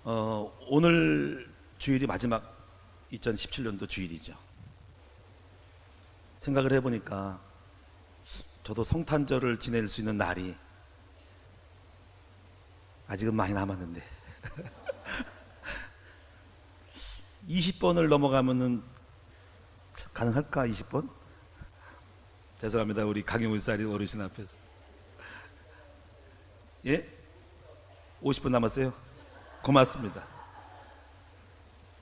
오늘 주일이 마지막 2017년도 주일이죠. 생각을 해보니까 저도 성탄절을 지낼 수 있는 날이 아직은 많이 남았는데 20번을 넘어가면은 가능할까? 20번? 죄송합니다. 우리 강용울살이 어르신 앞에서. 예? 50번 남았어요? 고맙습니다.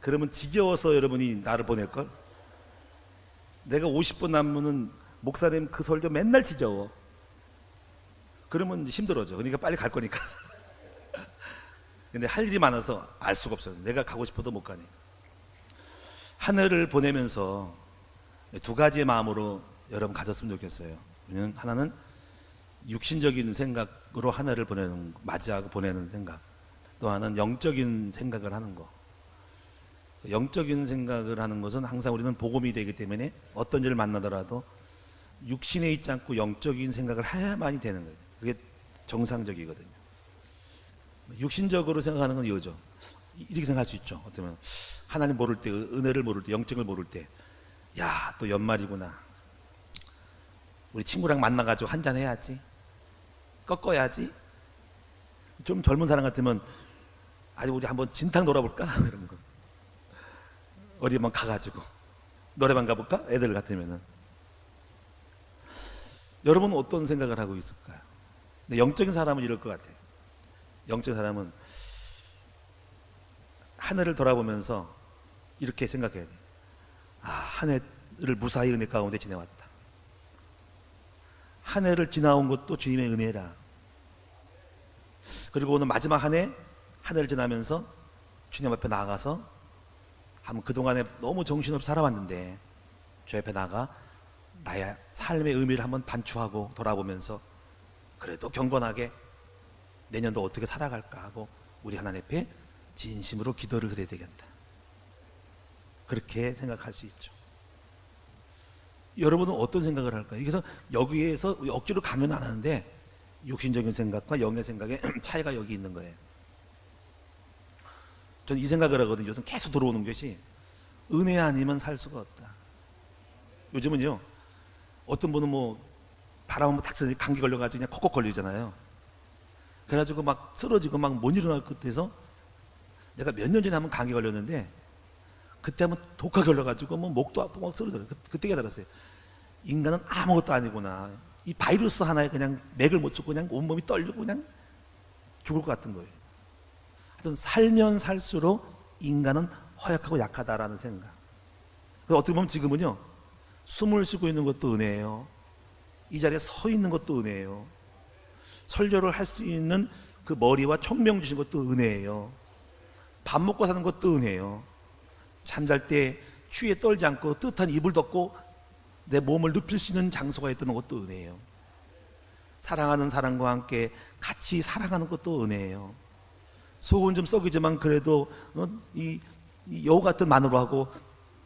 그러면 지겨워서 여러분이 나를 보낼걸? 내가 50번 남으면은 목사님 그 설교 맨날 지겨워. 그러면 힘들어져. 그러니까 빨리 갈 거니까. 근데 할 일이 많아서 알 수가 없어요. 내가 가고 싶어도 못 가니. 한 해를 보내면서 두 가지의 마음으로 여러분 가졌으면 좋겠어요. 하나는 육신적인 생각으로 한 해를 맞이하고 보내는 생각. 또 하나는 영적인 생각을 하는 거. 영적인 생각을 하는 것은 항상 우리는 복음이 되기 때문에 어떤 일을 만나더라도 육신에 있지 않고 영적인 생각을 해야만이 되는 거예요. 그게 정상적이거든요. 육신적으로 생각하는 건 이거죠. 이렇게 생각할 수 있죠. 어쩌면 하나님 모를 때, 은혜를 모를 때, 영적을 모를 때, 야, 또 연말이구나. 우리 친구랑 만나가지고 한잔 해야지. 꺾어야지. 좀 젊은 사람 같으면 아직 우리 한번 진탕 놀아볼까? 이런 거. 어디 한번 가가지고 노래방 가볼까? 애들 같으면은. 여러분은 어떤 생각을 하고 있을까요? 근데 영적인 사람은 이럴 것 같아요. 영적인 사람은 한 해를 돌아보면서 이렇게 생각해야 돼요. 아, 한 해를 무사히 은혜 가운데 지내왔다. 한 해를 지나온 것도 주님의 은혜라. 그리고 오늘 마지막 한 해를 지나면서 주님 앞에 나아가서 한번 그동안에 너무 정신없이 살아왔는데 주 앞에 나가 나의 삶의 의미를 한번 반추하고 돌아보면서 그래도 경건하게 내년도 어떻게 살아갈까 하고 우리 하나님 앞에 진심으로 기도를 드려야 되겠다. 그렇게 생각할 수 있죠. 여러분은 어떤 생각을 할까요? 그래서 여기에서 억지로 강요는 안 하는데 육신적인 생각과 영의 생각의 차이가 여기 있는 거예요. 저는 이 생각을 하거든요. 요즘 계속 들어오는 것이 은혜 아니면 살 수가 없다. 요즘은요, 어떤 분은 뭐 바람 한번 탁 쐬니 감기 걸려가지고 그냥 콕콕 걸리잖아요. 그래가지고 막 쓰러지고 막 못 일어날 끝에서 내가 몇 년 전에 한번 감기 걸렸는데 그때 한번 독하게 걸려가지고 뭐 목도 아프고 막 쓰러져요. 그때 깨달았어요. 인간은 아무것도 아니구나. 이 바이러스 하나에 그냥 맥을 못 쫓고 그냥 온몸이 떨리고 그냥 죽을 것 같은 거예요. 하여튼 살면 살수록 인간은 허약하고 약하다라는 생각. 그래서 어떻게 보면 지금은요, 숨을 쉬고 있는 것도 은혜예요. 이 자리에 서 있는 것도 은혜예요. 설교를 할 수 있는 그 머리와 총명 주신 것도 은혜예요. 밥 먹고 사는 것도 은혜예요. 잠잘 때 추위에 떨지 않고 뜨뜻한 이불 덮고 내 몸을 눕힐 수 있는 장소가 있다는 것도 은혜예요. 사랑하는 사람과 함께 같이 살아가는 것도 은혜예요. 속은 좀 썩이지만 그래도 이 여우 같은 마누라하고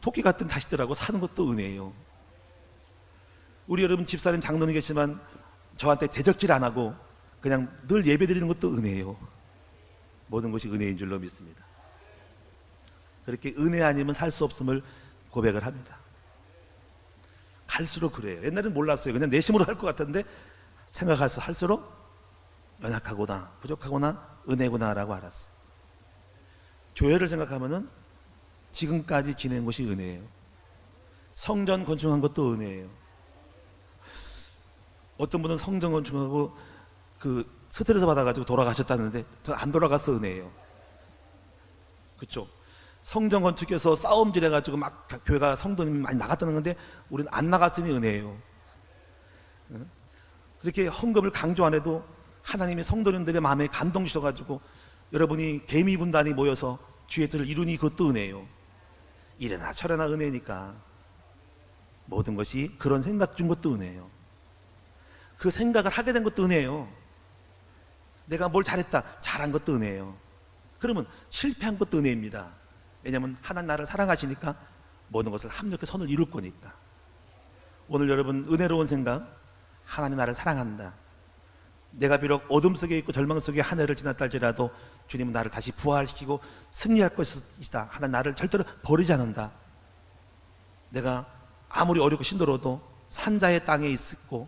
토끼 같은 자식들하고 사는 것도 은혜예요. 우리 여러분 집사님 장로님 계시지만 저한테 대적질 안 하고 그냥 늘 예배 드리는 것도 은혜예요. 모든 것이 은혜인 줄로 믿습니다. 그렇게 은혜 아니면 살 수 없음을 고백을 합니다. 갈수록 그래요. 옛날에는 몰랐어요. 그냥 내심으로 할 것 같은데 할수록 연약하구나, 부족하구나, 은혜구나라고 알았어요. 교회를 생각하면은 지금까지 지낸 것이 은혜예요. 성전 건축한 것도 은혜예요. 어떤 분은 성전 건축하고 그 스트레스 받아가지고 돌아가셨다는데 전 안 돌아갔어 은혜예요. 그렇죠? 성전 건축해서 싸움질 해가지고 막 교회가 성도님이 많이 나갔다는 건데 우리는 안 나갔으니 은혜예요. 그렇게 헌금을 강조 안 해도 하나님이 성도님들의 마음에 감동 주셔가지고 여러분이 개미 군단이 모여서 주의 뜻을 이루니 그것도 은혜예요. 이래나 저래나 은혜니까 모든 것이 그런 생각 준 것도 은혜예요. 그 생각을 하게 된 것도 은혜예요. 내가 뭘 잘했다, 잘한 것도 은혜예요. 그러면 실패한 것도 은혜입니다. 왜냐하면 하나님 나를 사랑하시니까 모든 것을 합력해 선을 이룰 거니까. 오늘 여러분 은혜로운 생각, 하나님 나를 사랑한다, 내가 비록 어둠 속에 있고 절망 속에 한 해를 지났다 할지라도 주님은 나를 다시 부활시키고 승리할 것이다. 하나 나를 절대로 버리지 않는다. 내가 아무리 어렵고 힘들어도 산자의 땅에 있고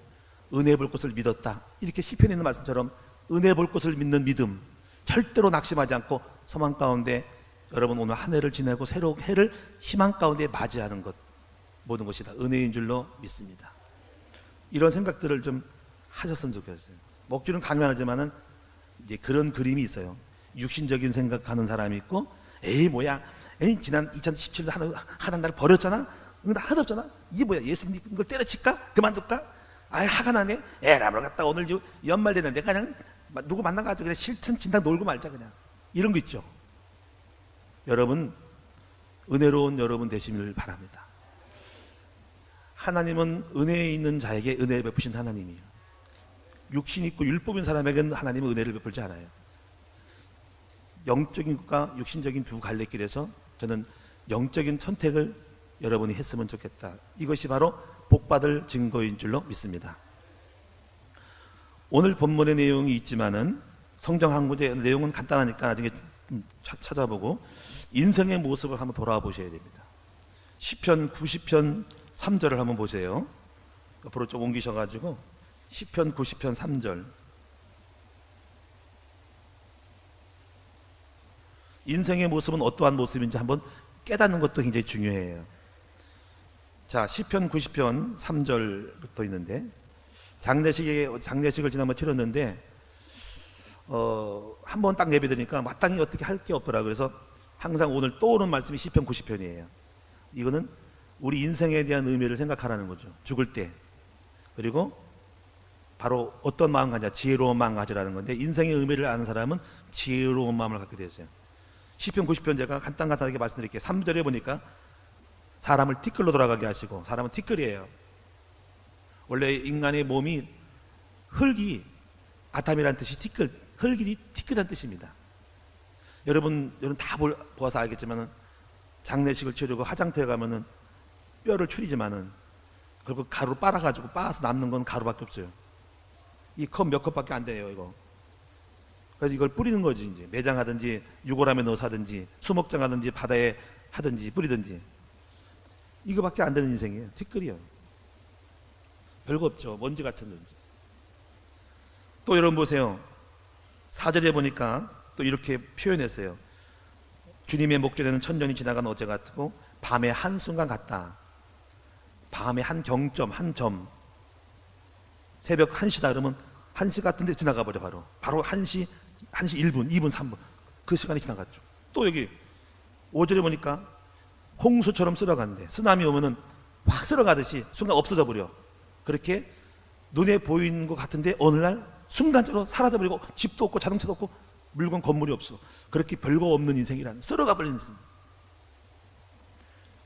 은혜 볼 것을 믿었다. 이렇게 시편에 있는 말씀처럼 은혜 볼 것을 믿는 믿음, 절대로 낙심하지 않고 소망 가운데 여러분 오늘 한 해를 지내고 새로운 해를 희망 가운데 맞이하는 것, 모든 것이 다 은혜인 줄로 믿습니다. 이런 생각들을 좀 하셨으면 좋겠어요. 목줄은 강연하지만은 이제 그런 그림이 있어요. 육신적인 생각하는 사람이 있고, 에이 뭐야, 에이 지난 2017년 하는 날 버렸잖아. 나 하도 없잖아. 이게 뭐야, 예수님 이걸 때려칠까? 그만둘까? 아이 화가 나네. 에라를 갖다 오늘 연말 되는데 그냥 누구 만나가지고 그냥 싫든 진당 놀고 말자 그냥. 이런 거 있죠. 여러분 은혜로운 여러분 되시길 바랍니다. 하나님은 은혜에 있는 자에게 은혜를 베푸신 하나님이에요. 육신 있고 율법인 사람에게는 하나님은 은혜를 베풀지 않아요. 영적인 것과 육신적인 두 갈래길에서 저는 영적인 선택을 여러분이 했으면 좋겠다. 이것이 바로 복받을 증거인 줄로 믿습니다. 오늘 본문의 내용이 있지만은 성경 한 구절 내용은 간단하니까 나중에 찾아보고 인생의 모습을 한번 돌아와 보셔야 됩니다. 시편 90편 3절을 한번 보세요. 옆으로 좀 옮기셔가지고 시편 90편 3절. 인생의 모습은 어떠한 모습인지 한번 깨닫는 것도 굉장히 중요해요. 자, 시편 90편 3절부터 있는데 장례식을 지난번 치렀는데 한번 딱 예배드리니까 마땅히 어떻게 할 게 없더라. 그래서 항상 오늘 떠오르는 말씀이 시편 90편이에요. 이거는 우리 인생에 대한 의미를 생각하라는 거죠. 죽을 때. 그리고 바로 어떤 마음 가냐, 지혜로운 마음 가지라는 건데, 인생의 의미를 아는 사람은 지혜로운 마음을 갖게 되었어요. 시편 90편 제가 간단하게 말씀드릴게요. 3절에 보니까 사람을 티끌로 돌아가게 하시고, 사람은 티끌이에요. 원래 인간의 몸이 흙이 아담이라는 뜻이 티끌, 흙이 티끌이라는 뜻입니다. 여러분 다 보아서 알겠지만은 장례식을 치르고 화장터에 가면은 뼈를 추리지만은 결국 가루 빨아가지고 빻아서 남는 건 가루밖에 없어요. 이 컵 몇 컵밖에 안 돼요, 이거. 그래서 이걸 뿌리는 거지, 이제. 매장하든지, 유골함에 넣어서 하든지, 수목장 하든지, 바다에 하든지, 뿌리든지. 이거밖에 안 되는 인생이에요. 티끌이요. 별거 없죠. 먼지 같은 먼지. 또 여러분 보세요. 4절에 보니까 또 이렇게 표현했어요. 주님의 목전에는 천년이 지나간 어제 같고, 밤의 한순간 같다. 밤의 한 경점, 한 점. 새벽 1시다 그러면 1시 같은데 지나가 버려. 바로 1시 1분, 2분, 3분 그 시간이 지나갔죠. 또 여기 5절에 보니까 홍수처럼 쓸어간대. 쓰나미 오면은 확 쓸어가듯이 순간 없어져 버려. 그렇게 눈에 보이는 것 같은데 어느 날 순간적으로 사라져 버리고, 집도 없고 자동차도 없고 물건 건물이 없어. 그렇게 별거 없는 인생이라는, 쓸어가 버린 인생.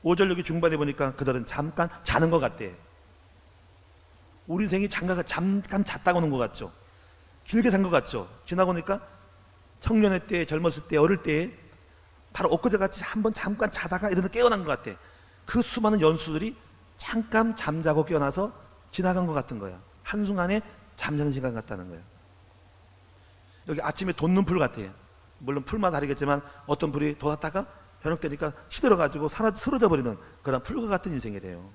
5절 여기 중반에 보니까 그들은 잠깐 자는 것 같대. 우리 인생이 잠깐 잤다고 하는 것 같죠. 길게 잔 것 같죠. 지나고 보니까 청년의 때, 젊었을 때, 어릴 때 바로 엊그제같이 한번 잠깐 자다가 이러다 깨어난 것 같아. 그 수많은 연수들이 잠깐 잠자고 깨어나서 지나간 것 같은 거야. 한순간에 잠자는 시간 같다는 거예요. 여기 아침에 돋는 풀 같아요. 물론 풀마다 다르겠지만 어떤 풀이 돋았다가 저녁 되니까 시들어가지고 쓰러져 버리는 그런 풀과 같은 인생이래요.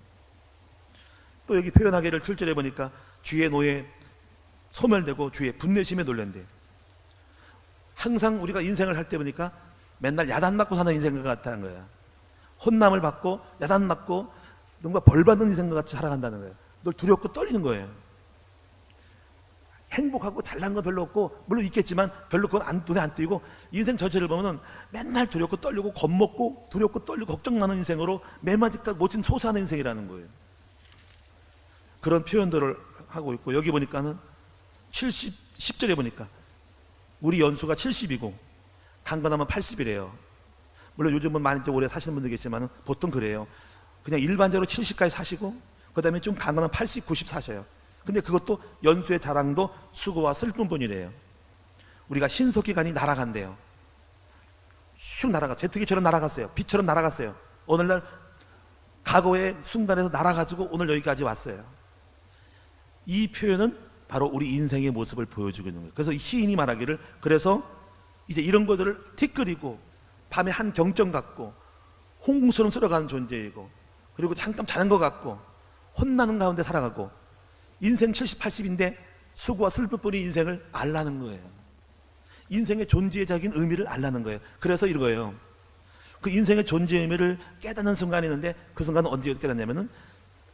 또 여기 표현하기를 7절에 보니까 주의 노에 소멸되고 주의 분내심에 놀란대. 항상 우리가 인생을 할 때 보니까 맨날 야단 맞고 사는 인생 같다는 거야. 혼남을 받고 야단 맞고 뭔가 벌 받는 인생 같이 살아간다는 거예요. 늘 두렵고 떨리는 거예요. 행복하고 잘난 건 별로 없고, 물론 있겠지만 별로 그건 눈에 안 띄고, 인생 전체를 보면은 맨날 두렵고 떨리고 겁먹고 두렵고 떨리고 걱정 많은 인생으로 매마디까지 못진 소소하는 인생이라는 거예요. 그런 표현들을 하고 있고, 여기 보니까는 10절에 보니까 우리 연수가 70이고 강건하면 80이래요. 물론 요즘은 많이 이제 오래 사시는 분들 계시지만 보통 그래요. 그냥 일반적으로 70까지 사시고 그 다음에 좀 강건하면 80, 90 사셔요. 근데 그것도 연수의 자랑도 수고와 슬픔뿐이래요. 우리가 신속기간이 날아간대요. 슉 날아가, 제트기처럼 날아갔어요. 빛처럼 날아갔어요. 오늘날 과거의 순간에서 날아가지고 오늘 여기까지 왔어요. 이 표현은 바로 우리 인생의 모습을 보여주고 있는 거예요. 그래서 시인이 말하기를, 그래서 이제 이런 것들을 티끌이고 밤에 한 경점 같고 홍수는 쓸어가는 존재이고, 그리고 잠깐 자는 것 같고 혼나는 가운데 살아가고, 인생 70, 80인데 수고와 슬픔뿐인 인생을 알라는 거예요. 인생의 존재의 적인 의미를 알라는 거예요. 그래서 이거예요. 그 인생의 존재의 의미를 깨닫는 순간이 있는데, 그 순간은 언제 깨닫냐면은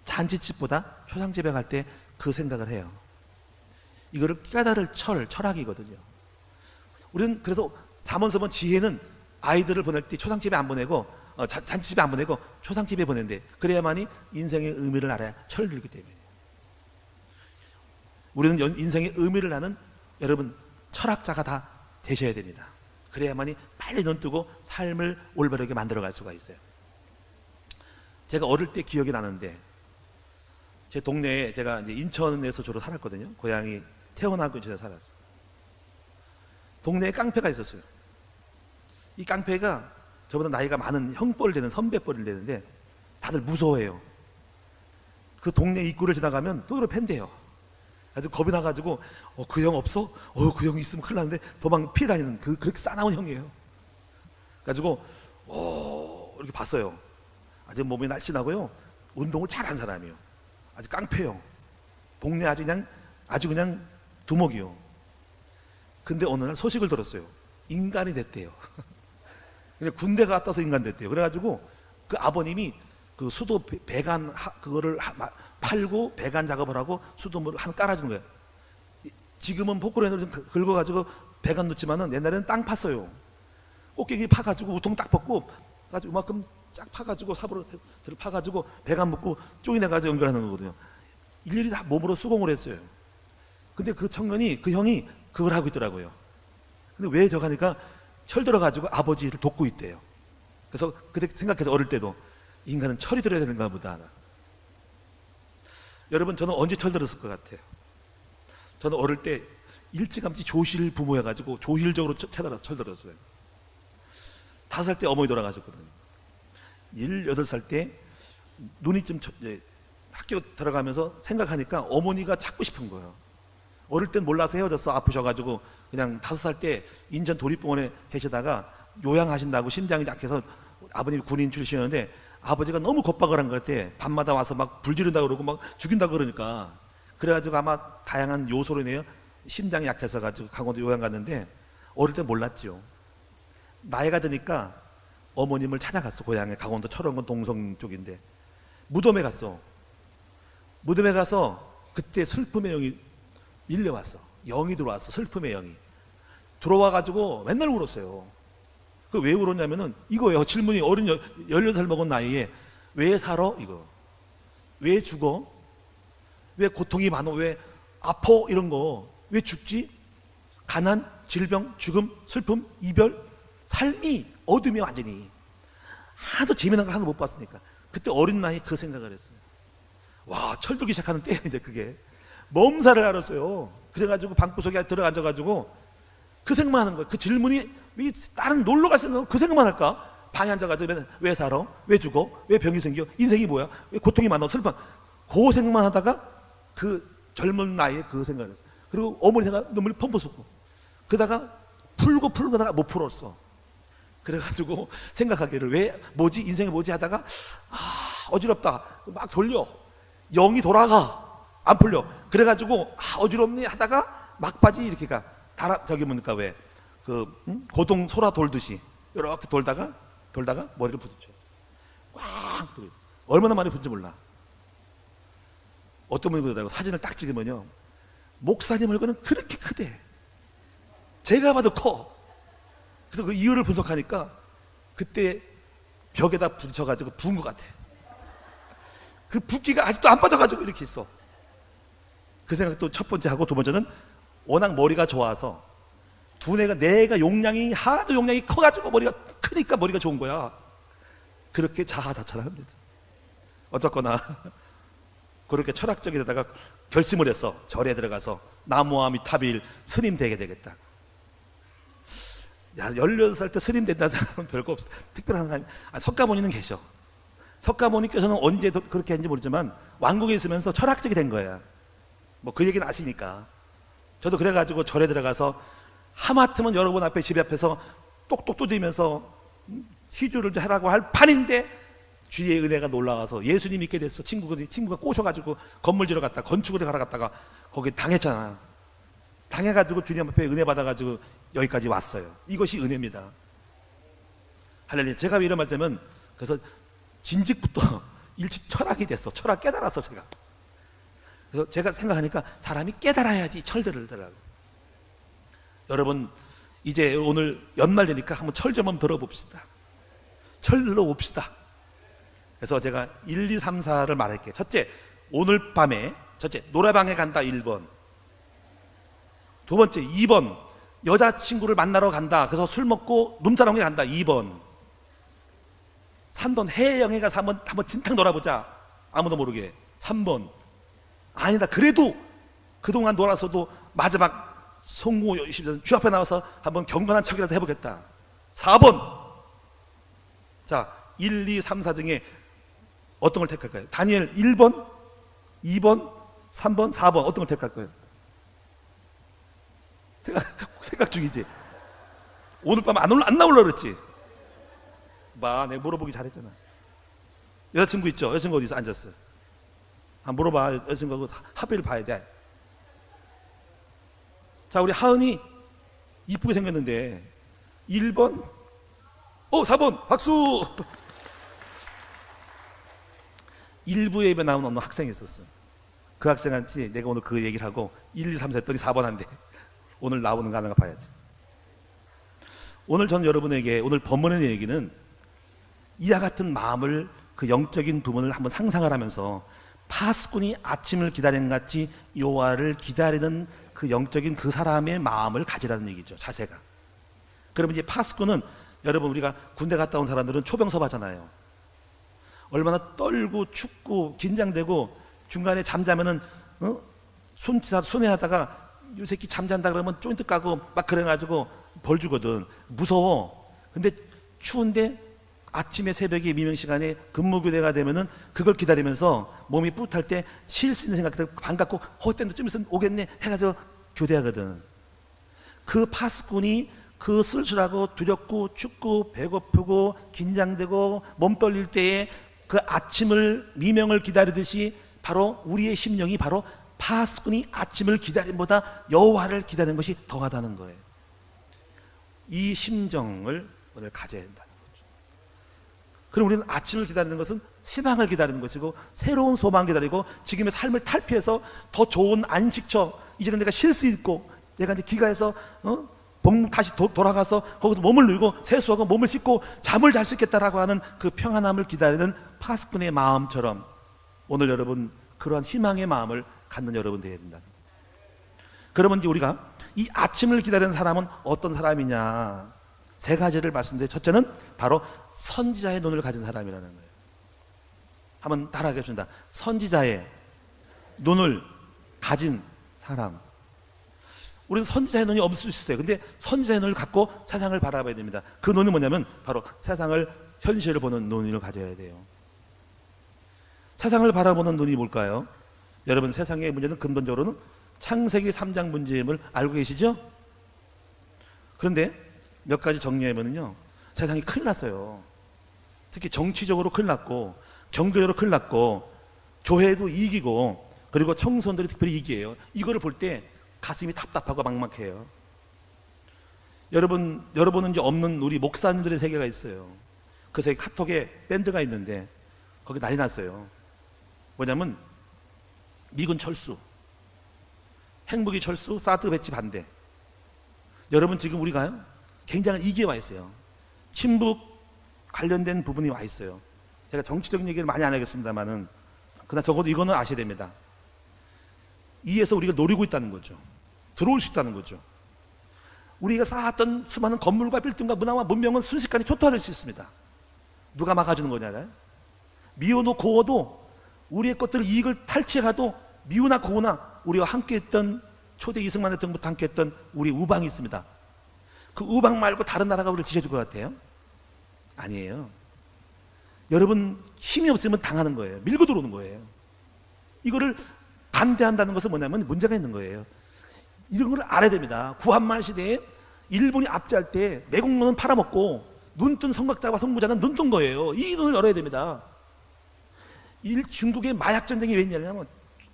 잔치집보다 초상집에 갈 때 그 생각을 해요. 이거를 깨달을 철학이거든요. 우리는 그래서 잠언서본 지혜는 아이들을 보낼 때 초상집에 안 보내고 잔치집에 안 보내고 초상집에 보낸대. 그래야만이 인생의 의미를 알아야 철들기 때문에. 우리는 인생의 의미를 아는, 여러분, 철학자가 다 되셔야 됩니다. 그래야만이 빨리 눈 뜨고 삶을 올바르게 만들어갈 수가 있어요. 제가 어릴 때 기억이 나는데, 제 동네에, 제가 이제 인천에서 주로 살았거든요. 고향이 태어나고 근처에 살았어요. 동네에 깡패가 있었어요. 이 깡패가 저보다 나이가 많은 형뻘 되는, 선배뻘이 되는데 다들 무서워해요. 그 동네 입구를 지나가면 또르르 팬대요. 아주 겁이 나가지고 그 형 없어? 그 형 있으면 큰일 나는데 도망 피해 다니는 그렇게 싸나운 형이에요. 그래가지고 이렇게 봤어요. 아주 몸이 날씬하고요, 운동을 잘한 사람이에요. 아주 깡패요. 동네 아주 그냥 두목이요. 근데 어느 날 소식을 들었어요. 인간이 됐대요. 군대 갔다 와서 인간 됐대요. 그래가지고 그 아버님이 그 수도 배관 그거를 팔고 배관 작업을 하고 수도물을 하나 깔아주는 거예요. 지금은 포크레인으로 좀 긁어가지고 배관 넣지만은 옛날에는 땅 팠어요. 꼭대기 파가지고 우통 딱 벗고 가지고 이만큼 쫙 파가지고 삽으로 파가지고 배관 묶고 쪼이내가지고 연결하는 거거든요. 일일이 다 몸으로 수공을 했어요. 근데 그 청년이, 그 형이 그걸 하고 있더라고요. 근데 왜 저거 하니까 철 들어가지고 아버지를 돕고 있대요. 그래서 그때 생각해서 어릴 때도 인간은 철이 들어야 되는가 보다. 여러분, 저는 언제 철 들었을 것 같아요? 저는 어릴 때 일찌감치 조실 부모여가지고 조실적으로 철 들었어요. 5살 때 어머니 돌아가셨거든요. 18살 때 눈이 좀 학교 들어가면서 생각하니까 어머니가 찾고 싶은 거예요. 어릴 땐 몰라서 헤어졌어. 아프셔가지고 그냥 5살 때 인천 도립병원에 계시다가 요양하신다고 심장이 약해서, 아버님이 군인 출신이었는데 아버지가 너무 겁박을 한 것 같아. 밤마다 와서 막 불지른다고 그러고 막 죽인다고 그러니까. 그래가지고 아마 다양한 요소로 인해요 심장이 약해서 가지고 강원도 요양 갔는데, 어릴 때 몰랐죠. 나이가 드니까 어머님을 찾아갔어. 고향에, 강원도 철원군 동성 쪽인데 무덤에 갔어. 무덤에 가서 그때 슬픔의 영이 밀려왔어. 영이 들어왔어. 슬픔의 영이 들어와가지고 맨날 울었어요. 그 왜 울었냐면은 이거예요. 질문이, 어린 18살 먹은 나이에 왜 살아? 이거 왜 죽어? 왜 고통이 많어? 왜 아파? 이런 거 왜 죽지? 가난, 질병, 죽음, 슬픔, 이별, 삶이 어둠이 완전히 하도 재미난 걸 하나도 못 봤으니까 그때 어린 나이에 그 생각을 했어요. 와, 철들기 시작하는 때야 이제 그게. 몸살을 앓았어요. 그래가지고 방구석에 들어앉아가지고 그 생각만 하는 거예요. 그 질문이, 다른 놀러 갈 생각은 그 생각만 할까? 방에 앉아가지고 왜 살아? 왜 죽어? 왜 병이 생겨? 인생이 뭐야? 왜 고통이 많아? 슬픔. 그 생각만 하다가 그 젊은 나이에 그 생각을 했어요. 그리고 어머니 생각 눈물이 펑펑 쏟고, 그러다가 풀고다가 못 풀었어. 그래가지고 생각하기를 왜 뭐지? 인생이 뭐지? 하다가 어지럽다. 막 돌려. 영이 돌아가. 안 풀려. 그래가지고 어지럽니? 하다가 막바지 이렇게 가. 저기 뭡니까 왜 고동 소라 돌듯이 이렇게 돌다가 머리를 부딪혀. 꽉 부딪혀. 얼마나 많이 부딪힌지 몰라. 어떤 분이 그러더라고. 사진을 딱 찍으면요, 목사님 얼굴은 그렇게 크대. 제가 봐도 커. 그래서 그 이유를 분석하니까 그때 벽에다 부딪혀가지고 부은 것 같아. 그 붓기가 아직도 안 빠져가지고 이렇게 있어. 그 생각도 첫 번째 하고, 두 번째는 워낙 머리가 좋아서 내가 용량이 하도 용량이 커가지고 머리가 크니까 머리가 좋은 거야. 그렇게 자하자찬을 합니다. 어쨌거나 그렇게 철학적이다가 결심을 했어. 절에 들어가서 나무아미타빌 스님 되게 되겠다. 야, 18살 때 스님 된다는 사람은 별거 없어. 특별한 사람이. 석가모니는 계셔. 석가모니께서는 언제 그렇게 했는지 모르지만 왕국에 있으면서 철학적이 된 거야. 뭐 그 얘기는 아시니까. 저도 그래가지고 절에 들어가서 하마터면 여러분 앞에 집 앞에서 똑똑 두드리면서 시주를 하라고 할 판인데 주의 은혜가 놀라와서 예수님 믿게 됐어. 친구가 꼬셔가지고 건물지러 갔다 건축을 하러 갔다가 거기 당했잖아. 당해가지고 주님 앞에 은혜 받아가지고 여기까지 왔어요. 이것이 은혜입니다. 할렐루야. 제가 이런 말 때면 그래서 진즉부터 일찍 철학이 됐어. 철학 깨달았어 제가. 그래서 제가 생각하니까 사람이 깨달아야지 철들더라고. 여러분 이제 오늘 연말 되니까 한번 철 좀 한번 들어봅시다. 철 들어봅시다. 그래서 제가 1, 2, 3, 4를 말할게요. 첫째, 오늘 밤에 첫째 노래방에 간다 1번. 두 번째 2번 여자친구를 만나러 간다. 그래서 술 먹고 눈사람에 간다 2번. 3번 해외여행 가서 한번 진탕 놀아보자. 아무도 모르게. 3번 아니다 그래도 그동안 놀았어도 마지막 성공 열심히 주 앞에 나와서 한번 경건한 척이라도 해보겠다. 4번 자 1, 2, 3, 4 중에 어떤 걸 택할까요? 다니엘 1번, 2번, 3번, 4번 어떤 걸 택할 거예요? 생각 중이지. 오늘 밤 안 나오려고 그랬지. 내가 물어보기 잘했잖아. 여자친구 있죠? 여자친구 어디서 앉았어요? 물어봐. 여자친구하고 합의를 봐야 돼. 자 우리 하은이 이쁘게 생겼는데 1번 4번 박수. 일부 예배 나온 어느 학생이 있었어요. 그 학생한테 내가 오늘 그 얘기를 하고 1, 2, 3, 4 했더니 4번 한대. 오늘 나오는 거 하나 봐야지. 오늘 저는 여러분에게 오늘 본문의 얘기는 이와 같은 마음을 그 영적인 부분을 한번 상상을 하면서 파수꾼이 아침을 기다린 같이 여호와를 기다리는 그 영적인 그 사람의 마음을 가지라는 얘기죠. 자세가. 그러면 이제 파수꾼은 여러분 우리가 군대 갔다 온 사람들은 초병섭 하잖아요. 얼마나 떨고 춥고 긴장되고 중간에 잠자면은 손해하다가 이 새끼 잠잔다 그러면 조인트 까고 막 그래가지고 벌 주거든. 무서워. 근데 추운데 아침에 새벽에 미명시간에 근무교대가 되면은 그걸 기다리면서 몸이 뿌듯할 때 쉴 수 있는 생각들 반갑고 헛된도 좀 있으면 오겠네 해가지고 교대하거든. 그 파수꾼이 그 쓸쓸하고 두렵고 춥고 배고프고 긴장되고 몸 떨릴 때에 그 아침을 미명을 기다리듯이 바로 우리의 심령이 바로 파수꾼이 아침을 기다림보다 여호와를 기다리는 것이 더하다는 거예요. 이 심정을 오늘 가져야 된다는 거죠. 그럼 우리는 아침을 기다리는 것은 희망을 기다리는 것이고 새로운 소망을 기다리고 지금의 삶을 탈피해서 더 좋은 안식처 이제는 내가 쉴 수 있고 내가 이제 귀가해서 다시 돌아가서 거기서 몸을 누이고 세수하고 몸을 씻고 잠을 잘 수 있겠다라고 하는 그 평안함을 기다리는 파수꾼의 마음처럼 오늘 여러분 그러한 희망의 마음을 갖는 여러분 되어야 된다. 그러면 이제 우리가 이 아침을 기다리는 사람은 어떤 사람이냐 3가지를 말씀드려요. 첫째는 바로 선지자의 눈을 가진 사람이라는 거예요. 한번 따라하겠습니다. 선지자의 눈을 가진 사람. 우리는 선지자의 눈이 없을 수 있어요. 근데 선지자의 눈을 갖고 세상을 바라봐야 됩니다. 그 눈은 뭐냐면 바로 세상을 현실을 보는 눈을 가져야 돼요. 세상을 바라보는 눈이 뭘까요? 여러분 세상의 문제는 근본적으로는 창세기 3장 문제임을 알고 계시죠? 그런데 몇 가지 정리하면요 세상이 큰일 났어요. 특히 정치적으로 큰일 났고 경제적으로 큰일 났고 교회도 이기고 그리고 청소년들이 특별히 이기예요. 이거를 볼 때 가슴이 답답하고 막막해요. 여러분은 이제 없는 우리 목사님들의 세계가 있어요. 그 세계 카톡에 밴드가 있는데 거기 난리 났어요. 뭐냐면 미군 철수, 핵무기 철수, 사드 배치 반대. 여러분 지금 우리가 굉장히 이기에 와 있어요. 친북 관련된 부분이 와 있어요. 제가 정치적인 얘기를 많이 안 하겠습니다만은 그러나 적어도 이거는 아셔야 됩니다. 이에서 우리가 노리고 있다는 거죠. 들어올 수 있다는 거죠. 우리가 쌓았던 수많은 건물과 빌딩과 문화와 문명은 순식간에 초토화될 수 있습니다. 누가 막아주는 거냐요? 미우나 고어도 우리의 것들을 이익을 탈취해가도 미우나 고우나 우리와 함께했던 초대 이승만 대통령부터 함께했던 우리 우방이 있습니다. 그 우방 말고 다른 나라가 우리를 지켜줄 것 같아요? 아니에요. 여러분 힘이 없으면 당하는 거예요. 밀고 들어오는 거예요. 이거를 반대한다는 것은 뭐냐면 문제가 있는 거예요. 이런 걸 알아야 됩니다. 구한말 시대에 일본이 압제할 때 내국노는 팔아먹고 눈뜬 성곽자와 성부자는 눈뜬 거예요. 이 눈을 열어야 됩니다. 중국의 마약 전쟁이 웬일이냐면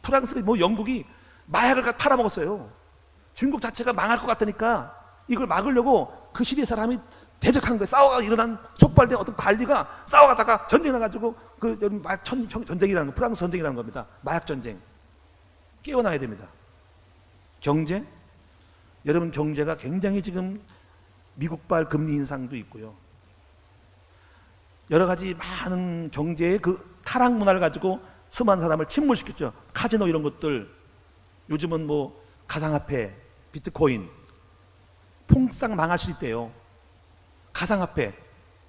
프랑스, 영국이 마약을 팔아먹었어요. 중국 자체가 망할 것 같으니까 이걸 막으려고 그 시대 사람이 대적한 거예요. 싸워가 일어난 촉발된 어떤 관리가 싸워가다가 전쟁 나가지고 그 마약 전쟁이라는 거, 프랑스 전쟁이라는 겁니다. 마약 전쟁. 깨어나야 됩니다. 경제? 여러분, 경제가 굉장히 지금 미국발 금리 인상도 있고요. 여러 가지 많은 경제의 그 타락 문화를 가지고 수많은 사람을 침몰시켰죠. 카지노 이런 것들. 요즘은 가상화폐, 비트코인, 통상 망할 수 있대요. 가상화폐,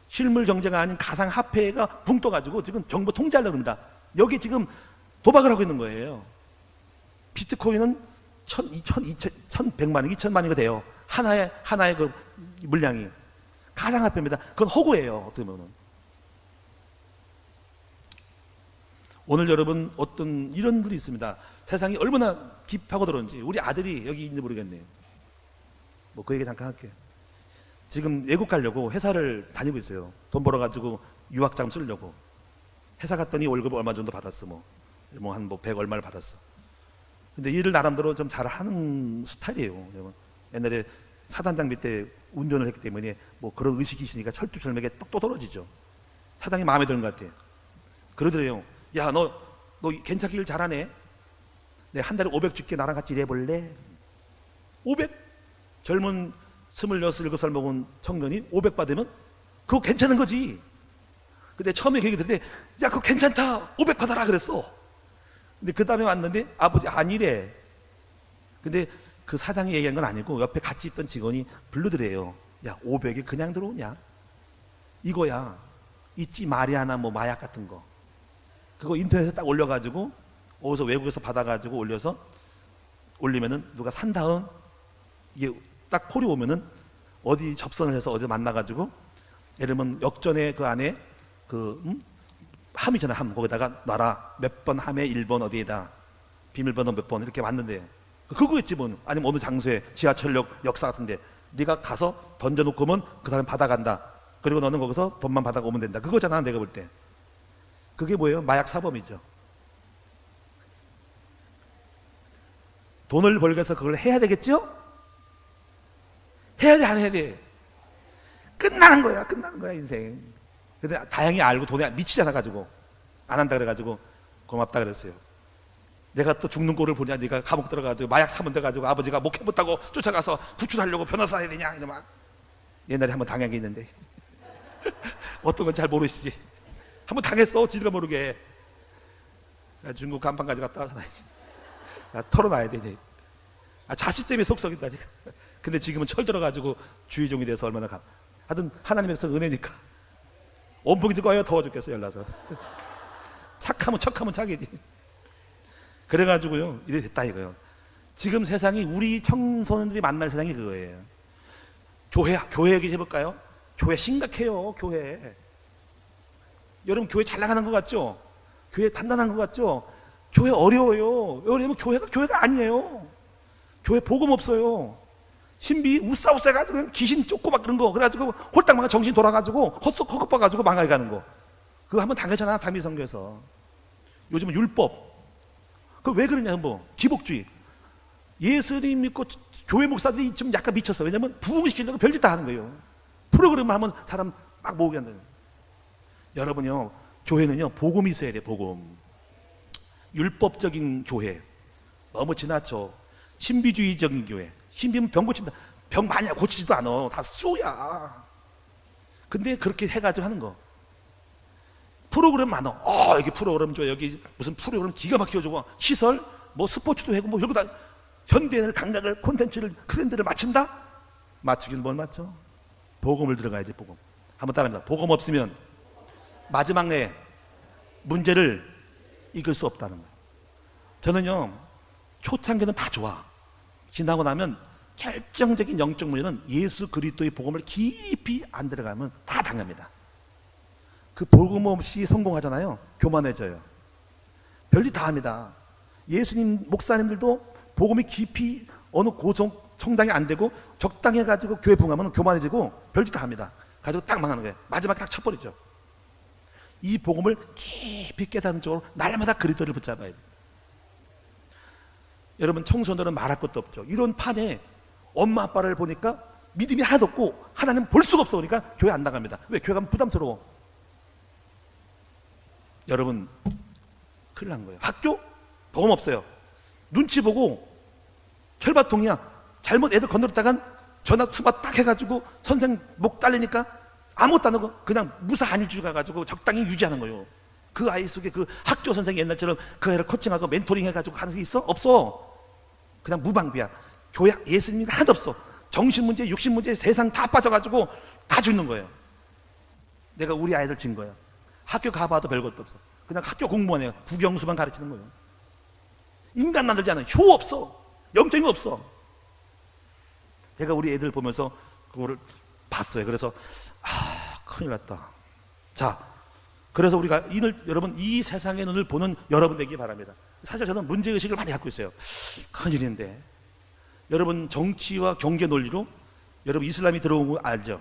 실물 경제가 아닌 가상화폐가 붕 떠가지고 지금 정부 통제하려고 합니다. 여기 지금 도박을 하고 있는 거예요. 비트코인은 1,100만 원, 2,000만 원이 돼요. 하나의 그 물량이. 가상화폐입니다. 그건 허구예요, 어떻게 보면. 오늘 여러분 어떤 이런 분이 있습니다. 세상이 얼마나 깊하고 들어온지. 우리 아들이 여기 있는지 모르겠네요. 그 얘기 잠깐 할게요. 지금 외국 가려고 회사를 다니고 있어요. 돈 벌어가지고 유학자금 쓰려고. 회사 갔더니 월급 얼마 정도 받았어. 한 100 얼마를 받았어. 근데 일을 나름대로 좀 잘하는 스타일이에요. 옛날에 사단장 밑에 운전을 했기 때문에 그런 의식이 있으니까 철두철미하게 똑 떨어지죠. 사장이 마음에 드는 것 같아요. 그러더래요. 야, 너 괜찮게 일 잘하네. 내가 한 달에 500 줄게. 나랑 같이 일해볼래? 500? 젊은 26, 7살 먹은 청년이 500 받으면 그거 괜찮은 거지. 근데 처음에 그 얘기 들을 때, 야, 그거 괜찮다. 500 받아라 그랬어. 근데 그 다음에 왔는데 아버지 아니래. 근데 그 사장이 얘기한 건 아니고 옆에 같이 있던 직원이 불러드래요. 야, 500이 그냥 들어오냐? 이거야. 있지, 마리아나 마약 같은 거. 그거 인터넷에 딱 올려가지고 어디서 외국에서 받아가지고 올리면은 누가 산 다음 이게 딱 콜이 오면은 어디 접선을 해서 어디 만나가지고 예를 들면 역전에 그 안에 함이잖아. 함. 거기다가 놔라. 몇 번 함에 1번 어디에다 비밀번호 몇 번 이렇게 왔는데 그거였지 뭐. 아니면 어느 장소에 지하철역 역사 같은데 네가 가서 던져놓고 오면 그 사람 받아간다. 그리고 너는 거기서 돈만 받아오면 된다. 그거잖아 내가 볼 때. 그게 뭐예요? 마약 사범이죠. 돈을 벌기 위해서 그걸 해야 되겠죠? 해야 돼, 안 해야 돼? 끝나는 거야 인생. 근데 다행히 알고 돈에 미치잖아 가지고 안 한다 그래가지고 고맙다 그랬어요. 내가 또 죽는 꼴을 보냐. 네가 감옥 들어가지고 마약 사면 돼가지고 아버지가 목회 못하고 쫓아가서 구출하려고 변호사 해야 되냐 이러 막. 옛날에 한번 당한 게 있는데 어떤 건 잘 모르시지. 한번 당했어. 지가 모르게. 중국 간판까지 갔다 와서 털어놔야 되지. 자식 때문에 속썩인다. 근데 지금은 철 들어가지고 주의종이 돼서 얼마나 하여튼 하나님에서 은혜니까 온풍이 들고 더워 죽겠어. 연락서 착하면 착이지. 그래가지고요 이래 됐다 이거요. 지금 세상이 우리 청소년들이 만날 세상이 그거예요. 교회 얘기 해볼까요? 교회 심각해요. 교회. 여러분 교회 잘 나가는 것 같죠? 교회 단단한 것 같죠? 교회 어려워요. 왜냐면 교회가 아니에요. 교회 복음 없어요. 신비 우싸우싸 해가지고 그냥 귀신 쫓고 막 그런 거 그래가지고 홀딱 망가 정신 돌아가지고 헛헛 봐가지고 망하게 가는 거. 그거 한번 당했잖아. 다미성교에서. 요즘은 율법. 그 왜 그러냐 기복주의. 예수님 믿고 교회 목사들이 좀 약간 미쳤어. 왜냐면 부흥시키려고 별짓 다 하는 거예요. 프로그램을 하면 사람 막 모으게 한다는 거예요. 여러분요, 교회는요 복음이 있어야 돼. 복음. 율법적인 교회 너무 지나쳐. 신비주의적인 교회. 신비면 병 고친다. 병 많이 고치지도 않아. 다 수야. 근데 그렇게 해가지고 하는 거. 프로그램 많아. 여기 프로그램 줘. 여기 무슨 프로그램 기가 막히게 줘. 시설 스포츠도 하고 이런 거 다. 현대인을 감각을 콘텐츠를 트렌드를 맞춘다? 맞추긴 뭘 맞춰? 복음을 들어가야지. 복음. 한번 따라합니다. 복음 없으면 마지막 내 문제를 이길 수 없다는 거예요. 저는요 초창기는 다 좋아. 지나고 나면 결정적인 영적 문제는 예수 그리스도의 복음을 깊이 안 들어가면 다 당합니다. 그 복음 없이 성공하잖아요. 교만해져요. 별짓 다 합니다. 예수님 목사님들도 복음이 깊이 어느 성당이 안 되고 적당히 해가지고 교회 부흥하면 교만해지고 별짓 다 합니다. 가지고 딱 망하는 거예요. 마지막에 딱 쳐버리죠. 이 복음을 깊이 깨닫는 쪽으로 날마다 그리스도를 붙잡아야 돼요. 여러분, 청소년들은 말할 것도 없죠. 이런 판에 엄마 아빠를 보니까 믿음이 하나도 없고 하나님 볼 수가 없어. 그러니까 교회 안 나갑니다. 왜? 교회 가면 부담스러워. 여러분, 큰일 난 거예요. 학교? 복음 없어요. 눈치 보고 철밥통이야. 잘못 애들 건드렸다간 전화 수바 딱 해가지고 선생 목 잘리니까 아무것도 안 하고 그냥 무사 한일주 가가지고 적당히 유지하는 거예요. 그 아이 속에 그 학교 선생이 옛날처럼 그 애를 코칭하고 멘토링 해가지고 하는 게 있어? 없어. 그냥 무방비야. 교회 예수님이 하나도 없어. 정신 문제, 육신 문제, 세상 다 빠져가지고 다 죽는 거예요. 내가 우리 아이들 진 거예요. 학교 가봐도 별것도 없어. 그냥 학교 공무원이에요. 국영수만 가르치는 거예요. 인간 만들지 않아요. 효 없어. 영적인 거 없어. 제가 우리 애들 보면서 그거를 봤어요. 그래서 큰일 났다. 자, 그래서 우리가 여러분 이 세상의 눈을 보는 여러분 되기 바랍니다. 사실 저는 문제의식을 많이 갖고 있어요. 큰일인데 여러분, 정치와 경제 논리로 여러분 이슬람이 들어온 거 알죠?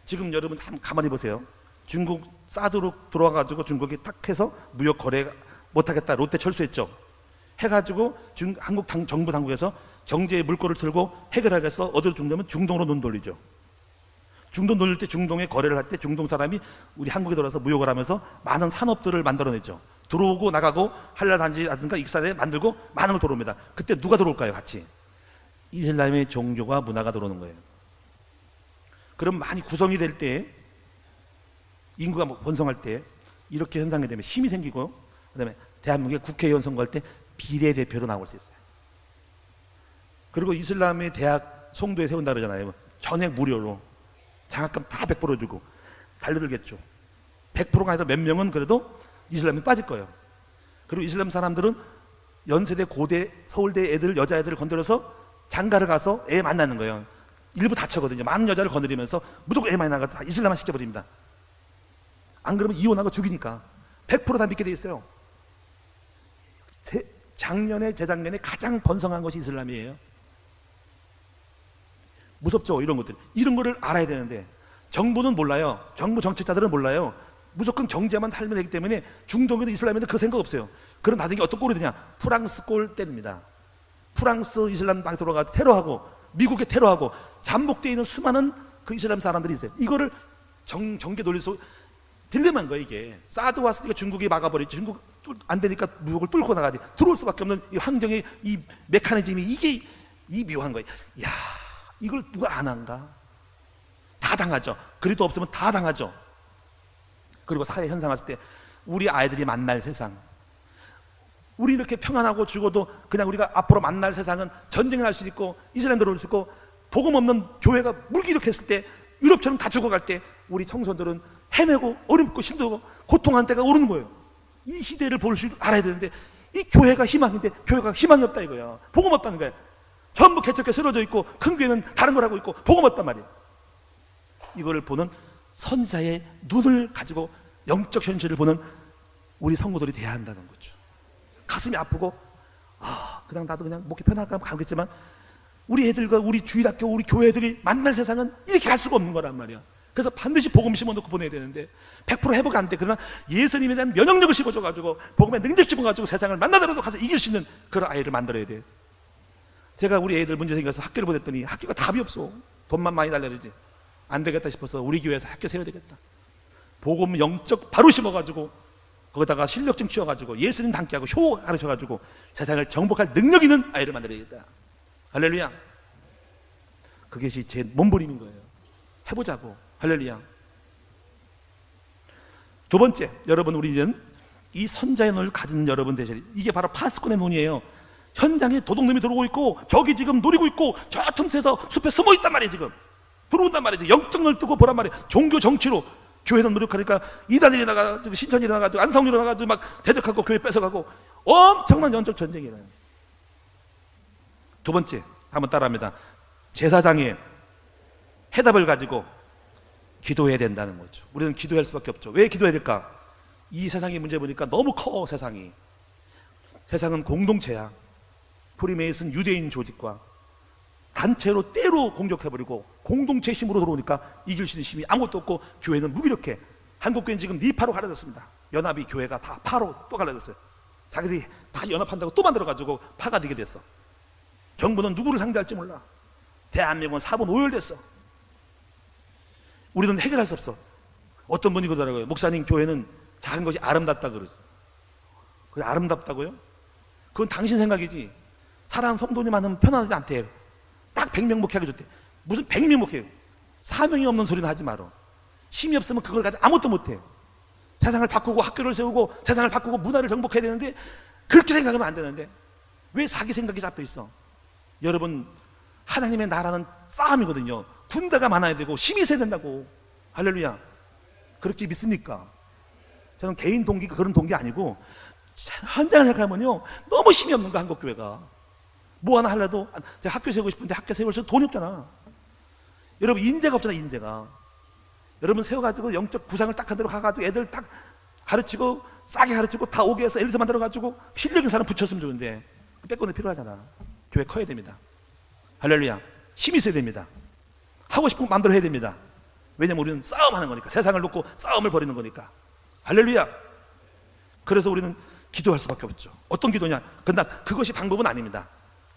지금 여러분 한번 가만히 보세요. 중국 사드로 들어와가지고 중국이 탁 해서 무역 거래 못하겠다 롯데 철수했죠. 해가지고 한국 정부 당국에서 경제의 물꼬를 틀고 해결하겠어. 어디로 중동면 중동으로 눈 돌리죠. 중동 돌릴 때 중동에 거래를 할 때 중동 사람이 우리 한국에 들어와서 무역을 하면서 많은 산업들을 만들어냈죠. 들어오고 나가고 한라단지라든가 익산에 만들고 많은 걸 들어옵니다. 그때 누가 들어올까요? 같이 이슬람의 종교가 문화가 들어오는 거예요. 그럼 많이 구성이 될 때, 인구가 번성할 때 이렇게 현상이 되면 힘이 생기고, 그 다음에 대한민국의 국회의원 선거할 때 비례대표로 나올 수 있어요. 그리고 이슬람의 대학 송도에 세운다 그러잖아요. 전액 무료로 장학금 다 100% 주고 달려들겠죠. 100%가 아니라 몇 명은 그래도 이슬람에 빠질 거예요. 그리고 이슬람 사람들은 연세대, 고대, 서울대 애들, 여자애들을 건드려서 장가를 가서 애 만나는 거예요. 일부 다쳐거든요. 많은 여자를 건드리면서 무조건 애 많이 나가서 이슬람화 시켜버립니다. 안 그러면 이혼하고 죽이니까 100% 다 믿게 돼 있어요. 작년에 재작년에 가장 번성한 것이 이슬람이에요. 무섭죠, 이런 것들. 이런 거를 알아야 되는데 정부는 몰라요. 정부 정책자들은 몰라요. 무조건 경제만 살면 되기 때문에 중동에도 이슬람에도 그 생각 없어요. 그럼 나중에 어떤 꼴이 되냐? 프랑스 꼴 때립니다. 프랑스 이슬람 방에 들어가서 테러하고 미국에 테러하고 잠복되어 있는 수많은 그 이슬람 사람들이 있어요. 이거를 정계 논리에서 딜레마인 거예요. 이게 사드 왔으니까 중국이 막아버리지. 중국 안 되니까 미국을 뚫고 나가지. 들어올 수밖에 없는 이 환경의 이 메커니즘이 이게 이 묘한 거예요. 야, 이걸 누가 안 한가? 다 당하죠. 그리도 없으면 다 당하죠. 그리고 사회 현상 왔을 때 우리 아이들이 만날 세상, 우리 이렇게 평안하고 죽어도 그냥 우리가 앞으로 만날 세상은 전쟁을 할 수 있고 이스라엘 들어올 수 있고 복음 없는 교회가 물기력했을 때 유럽처럼 다 죽어갈 때 우리 청소들은 헤매고 어렵고 힘들고 고통한 때가 오르는 거예요. 이 시대를 볼 줄 알아야 되는데 이 교회가 희망인데 교회가 희망이 없다 이거야. 복음 없다는 거야. 전부 개척에 쓰러져 있고 큰 교회는 다른 걸 하고 있고 복음 없단 말이에요. 이거를 보는 선지자의 눈을 가지고 영적 현실을 보는 우리 성도들이 돼야 한다는 거죠. 가슴이 아프고 그냥 나도 그냥 목회 편할까 가겠지만 우리 애들과 우리 주일학교 우리 교회 애들이 만날 세상은 이렇게 갈 수가 없는 거란 말이야. 그래서 반드시 복음 심어놓고 보내야 되는데 100% 회복 안 돼. 그러나 예수님에 대한 면역력을 심어줘가지고 복음의 능력 심어가지고 세상을 만나더라도 가서 이길 수 있는 그런 아이를 만들어야 돼. 제가 우리 애들 문제 생겨서 학교를 보냈더니 학교가 답이 없어. 돈만 많이 달라야 되지. 안 되겠다 싶어서 우리 교회에서 학교 세워야 되겠다. 복음 영적 바로 심어가지고 거기다가 실력증 키워가지고 예수님 닮게 하고 효 가르쳐가지고 세상을 정복할 능력 있는 아이를 만들어야겠다. 할렐루야. 그것이 제 몸부림인 거예요. 해보자고. 할렐루야. 두 번째, 여러분 우리는 이 선자의 눈을 가진 여러분 되셔야 돼요. 이게 바로 파수꾼의 눈이에요. 현장에 도둑놈이 들어오고 있고 저기 지금 노리고 있고 저 틈새에서 숲에 숨어 있단 말이에요. 지금 들어온단 말이죠. 영적 눈을 뜨고 보란 말이에요. 종교 정치로 교회는 노력하니까 이단이 일어나가지고 신천이 일어나가지고 안성이 일어나가지고 막 대적하고 교회 뺏어가고 엄청난 영적 전쟁이 일어나요. 두 번째, 한번 따라합니다. 제사장의 해답을 가지고 기도해야 된다는 거죠. 우리는 기도할 수밖에 없죠. 왜 기도해야 될까? 이 세상의 문제 보니까 너무 커. 세상이 세상은 공동체야. 프리메이슨 유대인 조직과 단체로 때로 공격해버리고 공동체 힘으로 들어오니까 이길 수 있는 힘이 아무것도 없고 교회는 무기력해. 한국교회는 지금 니파로 갈라졌습니다. 연합이 교회가 다 파로 또 갈라졌어요. 자기들이 다 연합한다고 또 만들어가지고 파가 되게 됐어. 정부는 누구를 상대할지 몰라. 대한민국은 사분 오열됐어. 우리는 해결할 수 없어. 어떤 분이 그러더라고요. 목사님, 교회는 작은 것이 아름답다 그러죠. 그게 아름답다고요? 그건 당신 생각이지. 사람 성도님 많으면 편안하지 않대. 딱 100명 목회하기 좋대. 무슨 100명 목회요? 사명이 없는 소리는 하지 마라. 힘이 없으면 그걸 가지고 아무것도 못해. 세상을 바꾸고 학교를 세우고 세상을 바꾸고 문화를 정복해야 되는데 그렇게 생각하면 안 되는데 왜 자기 생각이 잡혀 있어? 여러분, 하나님의 나라는 싸움이거든요. 군대가 많아야 되고 힘이 있어야 된다고. 할렐루야. 그렇게 믿습니까? 저는 개인 동기가 그런 동기 아니고 현장을 생각하면요, 너무 힘이 없는 거. 한국교회가 뭐 하나 하려도 제가 학교 세우고 싶은데 학교 세울 수 돈이 없잖아. 여러분, 인재가 없잖아. 인재가. 여러분 세워가지고 영적 구상을 딱 한 대로 가가지고 애들 딱 가르치고 싸게 가르치고 다 오게 해서 엘리트 만들어가지고 실력 있는 사람 붙였으면 좋은데 빼고는 필요하잖아. 교회 커야 됩니다. 할렐루야. 힘이 있어야 됩니다. 하고 싶은 거 만들어야 됩니다. 왜냐면 우리는 싸움하는 거니까. 세상을 놓고 싸움을 벌이는 거니까. 할렐루야. 그래서 우리는 기도할 수밖에 없죠. 어떤 기도냐? 근데 그것이 방법은 아닙니다.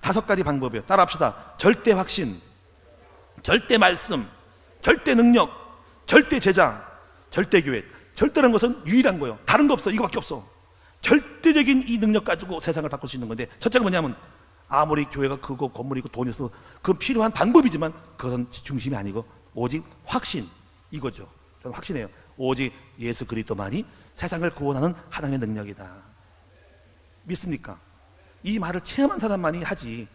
5가지 방법이에요. 따라합시다. 절대 확신, 절대 말씀, 절대 능력, 절대 제자, 절대 교회. 절대라는 것은 유일한 거예요. 다른 거 없어. 이거밖에 없어. 절대적인 이 능력 가지고 세상을 바꿀 수 있는 건데, 첫째가 뭐냐면 아무리 교회가 크고 건물이 있고 돈이 있어도 그건 필요한 방법이지만 그것은 중심이 아니고 오직 확신, 이거죠. 저는 확신해요. 오직 예수 그리스도만이 세상을 구원하는 하나님의 능력이다. 믿습니까? 이 말을 체험한 사람만이 하지.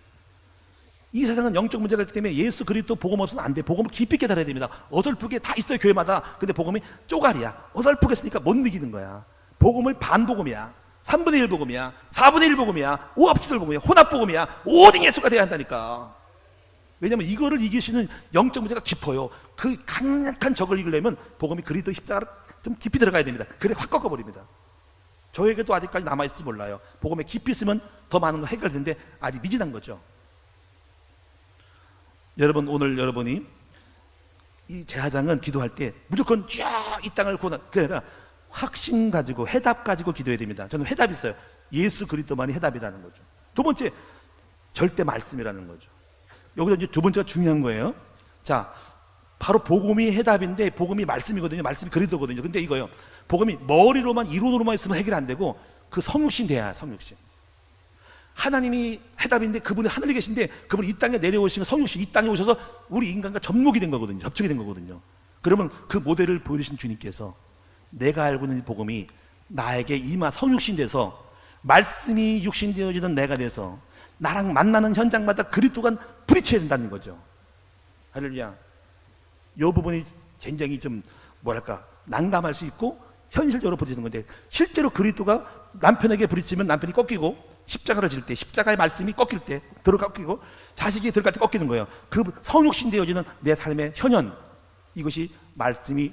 이 세상은 영적 문제가 있기 때문에 예수 그리스도 복음 없으면 안 돼. 복음을 깊이 있게 다뤄야 됩니다. 어설프게 다 있어요, 교회마다. 근데 복음이 쪼가리야. 어설프게 쓰니까 못 이기는 거야. 복음을 반복음이야. 3분의 1 복음이야. 4분의 1 복음이야. 오합지졸 복음이야. 혼합 복음이야. 오직 예수가 돼야 한다니까. 왜냐면 이거를 이길 수 있는 영적 문제가 깊어요. 그 강력한 적을 이기려면 복음이 그리스도 십자가를 좀 깊이 들어가야 됩니다. 그래 확 꺾어버립니다. 저에게도 아직까지 남아있을지 몰라요. 복음에 깊이 있으면 더 많은 거 해결되는데 아직 미진한 거죠. 여러분, 오늘 여러분이 이 제사장은 기도할 때 무조건 이 땅을 구원하, 그게 아니라 확신 가지고 해답 가지고 기도해야 됩니다. 저는 해답이 있어요. 예수 그리스도만이 해답이라는 거죠. 두 번째, 절대 말씀이라는 거죠. 여기서 이제 두 번째가 중요한 거예요. 자, 바로 복음이 해답인데 복음이 말씀이거든요. 말씀이 그리스도거든요. 근데 이거요, 복음이 머리로만 이론으로만 있으면 해결이 안 되고 그 성육신 돼야. 성육신. 하나님이 해답인데 그분이 하늘에 계신데 그분이 이 땅에 내려오시면 성육신, 이 땅에 오셔서 우리 인간과 접목이 된 거거든요. 접촉이 된 거거든요. 그러면 그 모델을 보여주신 주님께서 내가 알고 있는 복음이 나에게 이마 성육신 돼서 말씀이 육신 되어지는 내가 돼서 나랑 만나는 현장마다 그리스도가 부딪혀야 된다는 거죠. 할렐루야. 이 부분이 굉장히 좀 뭐랄까 난감할 수 있고 현실적으로 부딪히는 건데, 실제로 그리스도가 남편에게 부딪히면 남편이 꺾이고, 십자가를 질 때 십자가의 말씀이 꺾일 때 꺾이고, 자식이 들어갈 때 꺾이는 거예요. 그 성육신 되어지는 내 삶의 현현, 이것이 말씀이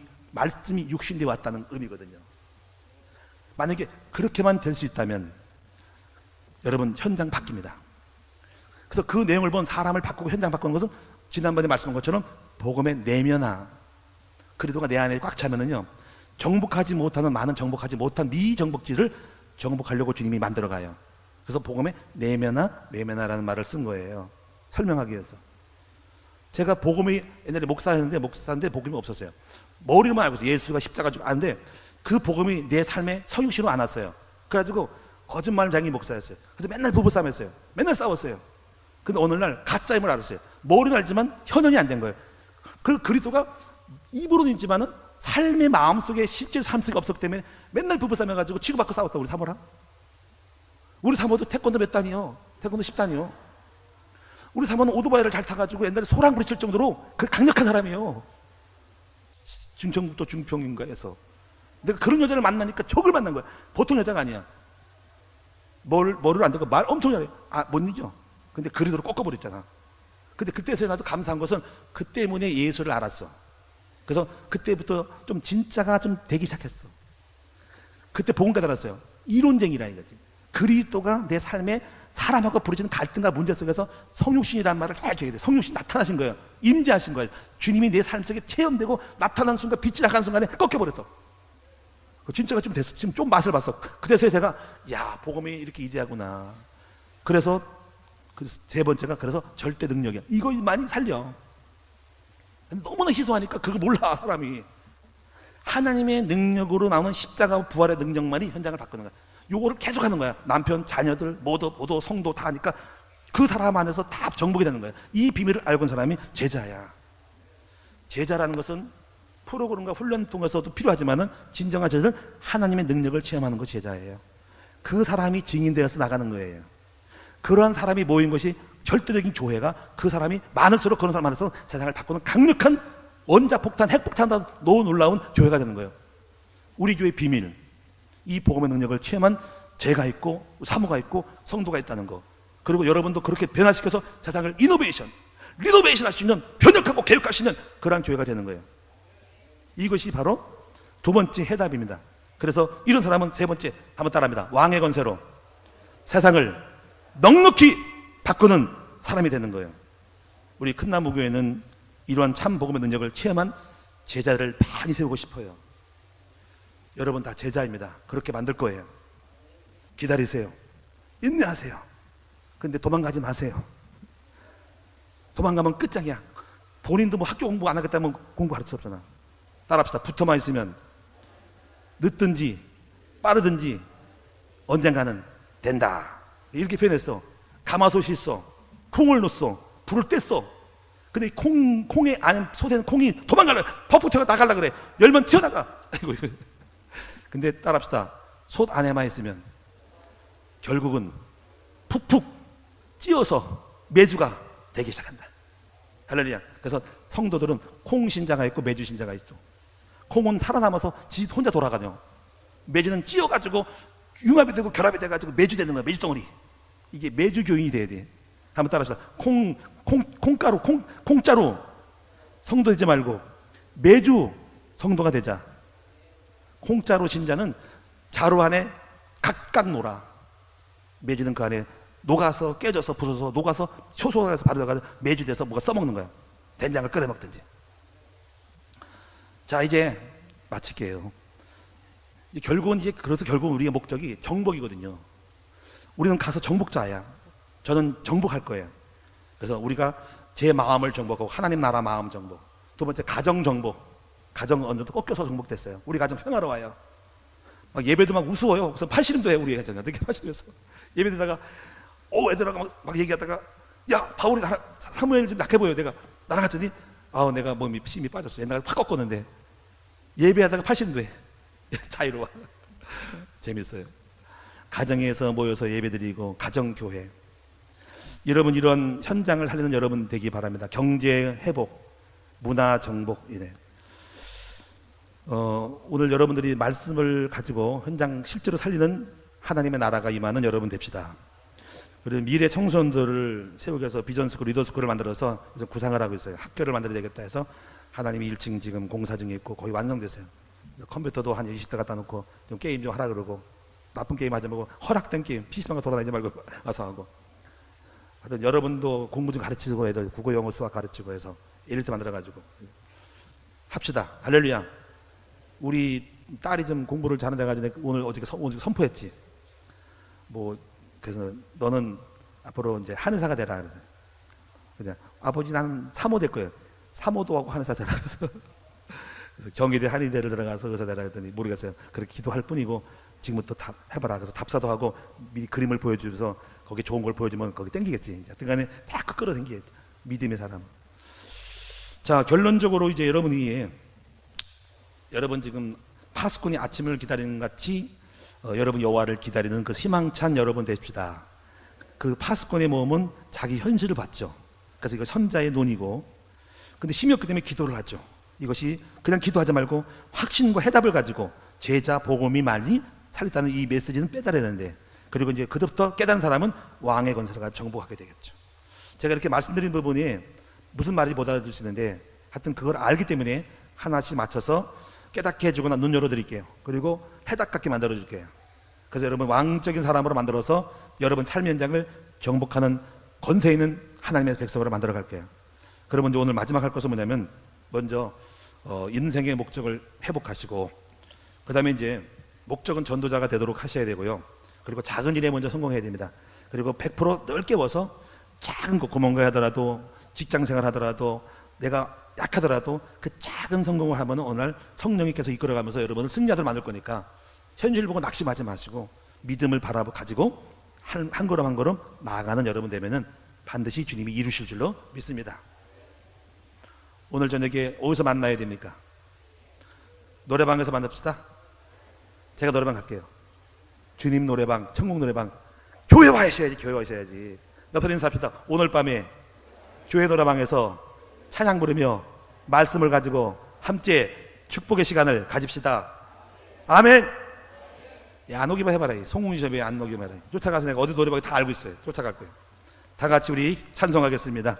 육신되어 왔다는 의미거든요. 만약에 그렇게만 될 수 있다면 여러분 현장 바뀝니다. 그래서 그 내용을 본 사람을 바꾸고 현장 바꾸는 것은 지난번에 말씀한 것처럼 복음의 내면화, 그리스도가 내 안에 꽉 차면은요, 정복하지 못하는 많은 정복하지 못한 미정복지를 정복하려고 주님이 만들어가요. 그래서 복음의 내면화, 외면화라는 말을 쓴 거예요. 설명하기 위해서. 제가 복음이 옛날에 목사인데 복음이 없었어요. 머리로만 알고 있어요. 예수가 십자가 지고 아는데 그 복음이 내 삶에 성육신으로 안 왔어요. 그래가지고 거짓말장이 목사였어요. 그래서 맨날 부부싸움했어요. 맨날 싸웠어요. 근데 어느 날 가짜임을 알았어요. 머리는 알지만 현현이 안 된 거예요. 그 그리스도가 입으로는 있지만은 삶의 마음속에 실제 삶 속에 없었기 때문에 맨날 부부싸움 해가지고 치고받고 싸웠다. 우리 사모랑. 우리 사모도 태권도 몇 단이요. 태권도 10단이요. 우리 사모는 오토바이를 잘 타가지고 옛날에 소랑 부딪힐 정도로 그 강력한 사람이에요. 중천국도 중평인가에서. 내가 그런 여자를 만나니까 적을 만난 거야. 보통 여자가 아니야. 머리를 안 대고 말 엄청 잘해. 못 이겨. 근데 그리도로 꺾어버렸잖아. 근데 그때서 나도 감사한 것은 그 때문에 예수를 알았어. 그래서 그때부터 좀 진짜가 좀 되기 시작했어. 그때 복음 깨달았어요. 이론쟁이라 이거지. 그리스도가 내 삶에 사람하고 부딪히는 갈등과 문제 속에서 성육신이라는 말을 잘 줘야 돼. 성육신 나타나신 거예요. 임재하신 거예요. 주님이 내 삶 속에 체험되고 나타나는 순간, 빛이 나가는 순간에 꺾여버렸어. 진짜가 좀 됐어. 지금 좀 맛을 봤어. 그래서 제가 야, 복음이 이렇게 이대하구나. 그래서 세 번째가 그래서 절대 능력이야. 이거 많이 살려. 너무나 희소하니까 그걸 몰라 사람이. 하나님의 능력으로 나오는 십자가 부활의 능력만이 현장을 바꾸는 거야. 요거를 계속 하는 거야. 남편, 자녀들, 모두 성도 다 하니까 그 사람 안에서 다 정복이 되는 거야. 이 비밀을 알고 있는 사람이 제자야. 제자라는 것은 프로그램과 훈련 통해서도 필요하지만은 진정한 제자는 하나님의 능력을 체험하는 것이 제자예요. 그 사람이 증인되어서 나가는 거예요. 그러한 사람이 모인 것이 절대적인 교회가 그 사람이 많을수록 그런 사람 안에서 세상을 바꾸는 강력한 원자폭탄, 핵폭탄 너무 놀라운 교회가 되는 거예요. 우리 교회의 비밀, 이 복음의 능력을 체험한 제가 있고 사모가 있고 성도가 있다는 거. 그리고 여러분도 그렇게 변화시켜서 세상을 이노베이션, 리노베이션 할 수 있는, 변혁하고 개혁할 수 있는 그러한 교회가 되는 거예요. 이것이 바로 두 번째 해답입니다. 그래서 이런 사람은 세 번째 한번 따라합니다. 왕의 권세로 세상을 넉넉히 바꾸는 사람이 되는 거예요. 우리 큰나무교회는 이러한 참 복음의 능력을 체험한 제자를 많이 세우고 싶어요. 여러분 다 제자입니다. 그렇게 만들 거예요. 기다리세요. 인내하세요. 그런데 도망가지 마세요. 도망가면 끝장이야. 본인도 뭐 학교 공부 안 하겠다면 공부할 수 없잖아. 따라합시다. 붙어만 있으면 늦든지 빠르든지 언젠가는 된다. 이렇게 표현했어. 가마솥이 있어. 콩을 넣었어. 불을 뗐어. 근데 콩의 안에 솥에는 콩이 도망가려. 퍼프 튀어 나가려 그래. 열면 튀어나가. 아이고. 근데 따라합시다. 솥 안에만 있으면 결국은 푹푹 찌어서 메주가 되기 시작한다. 할렐루야. 그래서 성도들은 콩신자가 있고 메주신자가 있어. 콩은 살아남아서 지 혼자 돌아가죠. 메주는 찌어가지고 융합이 되고 결합이 돼가지고 메주 되는 거야. 메주덩어리. 이게 메주교인이 돼야 돼. 한번 따라합시다. 콩가루, 콩자루 성도 되지 말고 메주 성도가 되자. 콩자루 신자는 자루 안에 각각 놀아. 메주는 그 안에 녹아서 깨져서 부서서 녹아서 효소가서 바로 들어가서 메주 돼서 뭐가 써먹는 거야. 된장을 끓여 먹든지. 자, 이제 마칠게요. 결국은 그래서 결국은 우리의 목적이 정복이거든요. 우리는 가서 정복자야. 저는 정복할 거예요. 그래서 우리가 제 마음을 정복하고 하나님 나라 마음 정복. 두 번째 가정 정복. 가정 어느 정도 꺾여서 정복됐어요. 우리 가정 평화로워요. 막 예배도 막 우스워요. 그래서 팔씨름도 해요. 우리 가정은. 어떻게 팔씨름해서 예배 드다가 애들하고 막 얘기하다가 야 바울이 사무엘 좀 약해 보여. 내가 나랑 갔더니 내가 몸이 힘이 빠졌어. 옛날에 확 꺾었는데 예배하다가 팔씨름도 해. 자유로워. 재밌어요. 가정에서 모여서 예배드리고 가정교회. 여러분 이런 현장을 살리는 여러분 되기 바랍니다. 경제 회복, 문화 정복이네. 오늘 여러분들이 말씀을 가지고 현장 실제로 살리는 하나님의 나라가 임하는 여러분 됩시다. 그리고 미래 청소년들을 세우기 위해서 비전스쿨, 리더스쿨을 만들어서 구상을 하고 있어요. 학교를 만들어야 되겠다 해서 하나님이 1층 지금 공사 중에 있고 거의 완성됐어요. 컴퓨터도 한 20대 갖다 놓고 좀 게임 좀 하라 그러고 나쁜 게임 하지 말고 허락된 게임 PC방에 돌아다니지 말고 와서 하고 하여튼 여러분도 공부 좀 가르치고 애들 국어 영어 수학 가르치고 해서 엘리트 만들어가지고 합시다. 할렐루야. 우리 딸이 좀 공부를 잘한다 가지고 오늘 어저께 선포했지. 뭐 그래서 너는 앞으로 이제 한의사가 되라. 그냥 아버지 나는 사모 될 거예요. 사모도 하고 한의사 되라. 그래서 경희대 한의대를 들어가서 의사 되라 했더니 모르겠어요. 그렇게 기도할 뿐이고 지금부터 다 해봐라. 그래서 답사도 하고 미리 그림을 보여주면서 거기 좋은 걸 보여주면 거기 땡기겠지. 하여튼간에 자꾸 끌어당기겠지. 믿음의 사람. 자, 결론적으로 이제 여러분 지금 파수꾼이 아침을 기다리는 같이 여러분 여호와를 기다리는 그 희망찬 여러분 됩시다. 그 파수꾼의 모험은 자기 현실을 봤죠. 그래서 이거 선자의 논이고, 근데 힘이 없기 때문에 기도를 하죠. 이것이 그냥 기도하지 말고 확신과 해답을 가지고 제자 복음이 많이 살렸다는 이 메시지는 빼달아야 되는데, 그리고 이제 그때부터 깨달은 사람은 왕의 권세가 정복하게 되겠죠. 제가 이렇게 말씀드린 부분이 무슨 말인지 못 알아들 수 있는데 하여튼 그걸 알기 때문에 하나씩 맞춰서 깨닫게 해주거나 눈 열어드릴게요. 그리고 해답 갖게 만들어줄게요. 그래서 여러분 왕적인 사람으로 만들어서 여러분 삶의 현장을 정복하는 권세 있는 하나님의 백성으로 만들어 갈게요. 그러면 이제 오늘 마지막 할 것은 뭐냐면 먼저 인생의 목적을 회복하시고, 그 다음에 이제 목적은 전도자가 되도록 하셔야 되고요. 그리고 작은 일에 먼저 성공해야 됩니다. 그리고 100% 넓게 벗어 작은 거, 구멍가게 하더라도 직장생활 하더라도 내가 약하더라도 그 작은 성공을 하면 어느 날 성령님께서 이끌어가면서 여러분을 승리자들 만들 거니까 현실 보고 낙심하지 마시고 믿음을 가지고 한 걸음 한 걸음 나아가는 여러분 되면은 반드시 주님이 이루실 줄로 믿습니다. 오늘 저녁에 어디서 만나야 됩니까? 노래방에서 만납시다. 제가 노래방 갈게요. 주님 노래방, 천국 노래방. 교회 와셔야지, 교회 와셔야지. 옆에 인사합시다. 오늘 밤에 교회 노래방에서 찬양 부르며 말씀을 가지고 함께 축복의 시간을 가집시다. 아멘. 야, 안 오기만 해봐라. 송웅이점에 안 오기만 해봐라. 쫓아가서 내가 어디 노래방에 다 알고 있어요. 쫓아갈 거예요. 다 같이 우리 찬송하겠습니다.